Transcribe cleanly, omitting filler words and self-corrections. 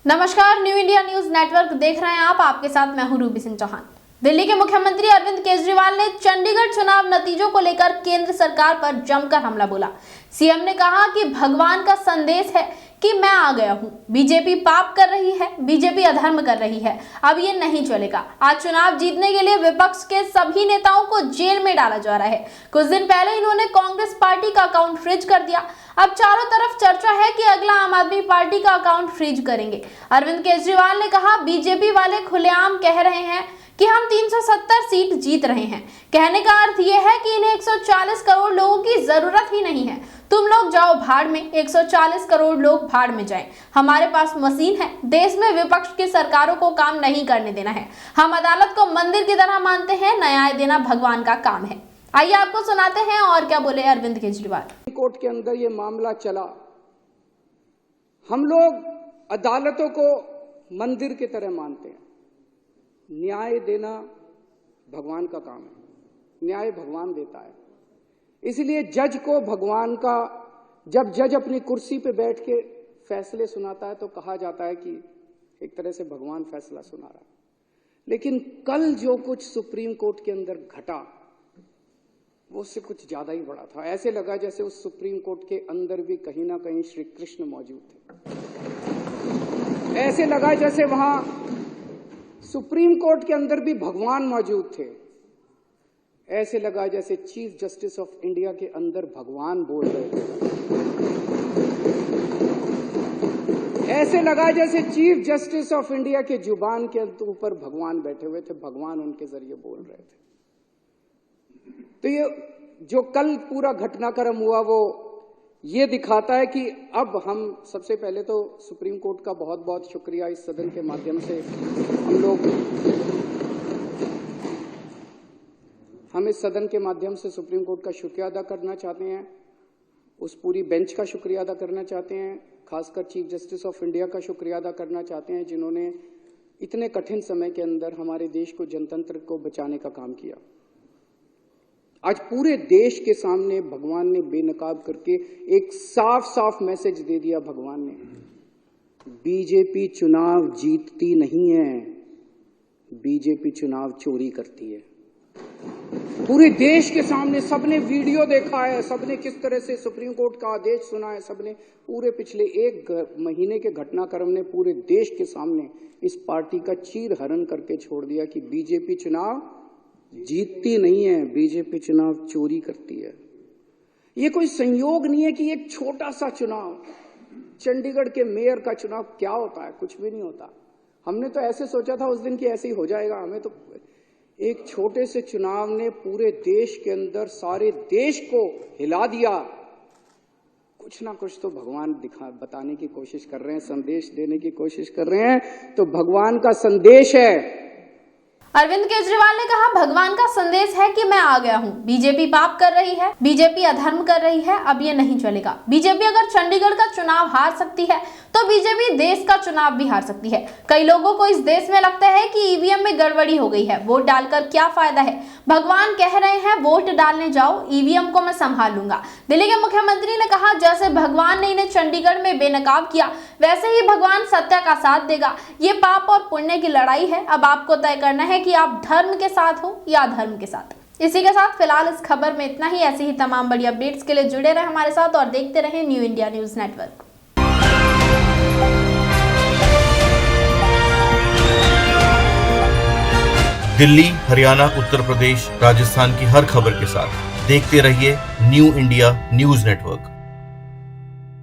नमस्कार, new India news network देख रहे हैं आप। आपके साथ मैं हूं रूबी सिंह चौहान। दिल्ली के मुख्यमंत्री अरविंद केजरीवाल ने चंडीगढ़ चुनाव नतीजों को लेकर केंद्र सरकार पर जमकर हमला बोला। सीएम ने कहा कि भगवान का संदेश है कि मैं आ गया हूं। बीजेपी पाप कर रही है, बीजेपी अधर्म कर रही है, अब ये नहीं चलेगा। आज चुनाव जीतने के लिए विपक्ष के सभी नेताओं को जेल में डाला जा रहा है। कुछ दिन पहले इन्होंने कांग्रेस पार्टी का अकाउंट फ्रीज कर दिया। अब चारों तरफ चर्चा है कि अगला आम आदमी पार्टी का अकाउंट फ्रीज करेंगे। अरविंद केजरीवाल ने कहा, बीजेपी वाले खुलेआम कह रहे हैं कि हम 370 सीट जीत रहे हैं। कहने का अर्थ यह है कि इन्हें 140 करोड़ लोगों की जरूरत ही नहीं है। तुम लोग जाओ भाड़ में, 140 करोड़ लोग भाड़ में जाएं। हमारे पास मशीन है। देश में विपक्ष की सरकारों को काम नहीं करने देना है। हम अदालत को मंदिर की तरह मानते हैं। न्याय देना भगवान का काम है। आइए आपको सुनाते हैं और क्या बोले अरविंद केजरीवाल। कोर्ट के अंदर ये मामला चला। हम लोग अदालतों को मंदिर की तरह मानते हैं। न्याय देना भगवान का काम है। न्याय भगवान देता है। इसलिए जज को भगवान का, जब जज अपनी कुर्सी पे बैठ के फैसले सुनाता है तो कहा जाता है कि एक तरह से भगवान फैसला सुना रहा है। लेकिन कल जो कुछ सुप्रीम कोर्ट के अंदर घटा वो उससे कुछ ज्यादा ही बड़ा था। ऐसे लगा जैसे उस सुप्रीम कोर्ट के अंदर भी कहीं ना कहीं श्री कृष्ण मौजूद थे। ऐसे लगा जैसे वहां सुप्रीम कोर्ट के अंदर भी भगवान मौजूद थे। ऐसे लगा जैसे चीफ जस्टिस ऑफ इंडिया के अंदर भगवान बोल रहे थे। ऐसे लगा जैसे चीफ जस्टिस ऑफ इंडिया के जुबान के ऊपर भगवान बैठे हुए थे, भगवान उनके जरिए बोल रहे थे। तो ये जो कल पूरा घटनाक्रम हुआ वो ये दिखाता है कि अब हम सबसे पहले तो सुप्रीम कोर्ट का बहुत बहुत शुक्रिया इस सदन के माध्यम से हम इस सदन के माध्यम से सुप्रीम कोर्ट का शुक्रिया अदा करना चाहते हैं। उस पूरी बेंच का शुक्रिया अदा करना चाहते हैं। खासकर चीफ जस्टिस ऑफ इंडिया का शुक्रिया अदा करना चाहते हैं जिन्होंने इतने कठिन समय के अंदर हमारे देश को, जनतंत्र को बचाने का काम किया। आज पूरे देश के सामने भगवान ने बेनकाब करके एक साफ साफ मैसेज दे दिया। भगवान ने, बीजेपी चुनाव जीतती नहीं है, बीजेपी चुनाव चोरी करती है। पूरे देश के सामने सबने वीडियो देखा है, सबने किस तरह से सुप्रीम कोर्ट का आदेश सुना है। सबने पूरे पिछले एक महीने के घटनाक्रम ने पूरे देश के सामने इस पार्टी का चीरहरण करके छोड़ दिया कि बीजेपी चुनाव जीतती नहीं है, बीजेपी चुनाव चोरी करती है। ये कोई संयोग नहीं है कि एक छोटा सा चुनाव, चंडीगढ़ के मेयर का चुनाव क्या होता है, कुछ भी नहीं होता। हमने तो ऐसे सोचा था उस दिन कि ऐसे ही हो जाएगा। हमें तो एक छोटे से चुनाव ने पूरे देश के अंदर सारे देश को हिला दिया। कुछ ना कुछ तो भगवान बताने की कोशिश कर रहे हैं, संदेश देने की कोशिश कर रहे हैं। तो भगवान का संदेश है। अरविंद केजरीवाल ने कहा, भगवान का संदेश है कि मैं आ गया हूं। बीजेपी पाप कर रही है, बीजेपी अधर्म कर रही है, अब ये नहीं चलेगा। बीजेपी अगर चंडीगढ़ का चुनाव हार सकती है तो बीजेपी देश का चुनाव भी हार सकती है। कई लोगों को इस देश में लगता है कि ईवीएम में गड़बड़ी हो गई है, वोट डालकर क्या फायदा है। भगवान कह रहे हैं, वोट डालने जाओ, ईवीएम को मैं संभाल लूंगा। दिल्ली के मुख्यमंत्री ने कहा, जैसे भगवान ने इन्हें चंडीगढ़ में बेनकाब किया वैसे ही भगवान सत्य का साथ देगा। ये पाप और पुण्य की लड़ाई है। अब आपको तय करना है कि आप धर्म के साथ हो या अधर्म के साथ। इसी के साथ फिलहाल इस खबर में इतना ही। ऐसी ही तमाम बड़ी अपडेट्स के लिए जुड़े रहे हमारे साथ और देखते रहे new India news network. Delhi, Haryana, Uttar Pradesh, Rajasthan की हर खबर के साथ देखते रहिए न्यू इंडिया न्यूज नेटवर्क।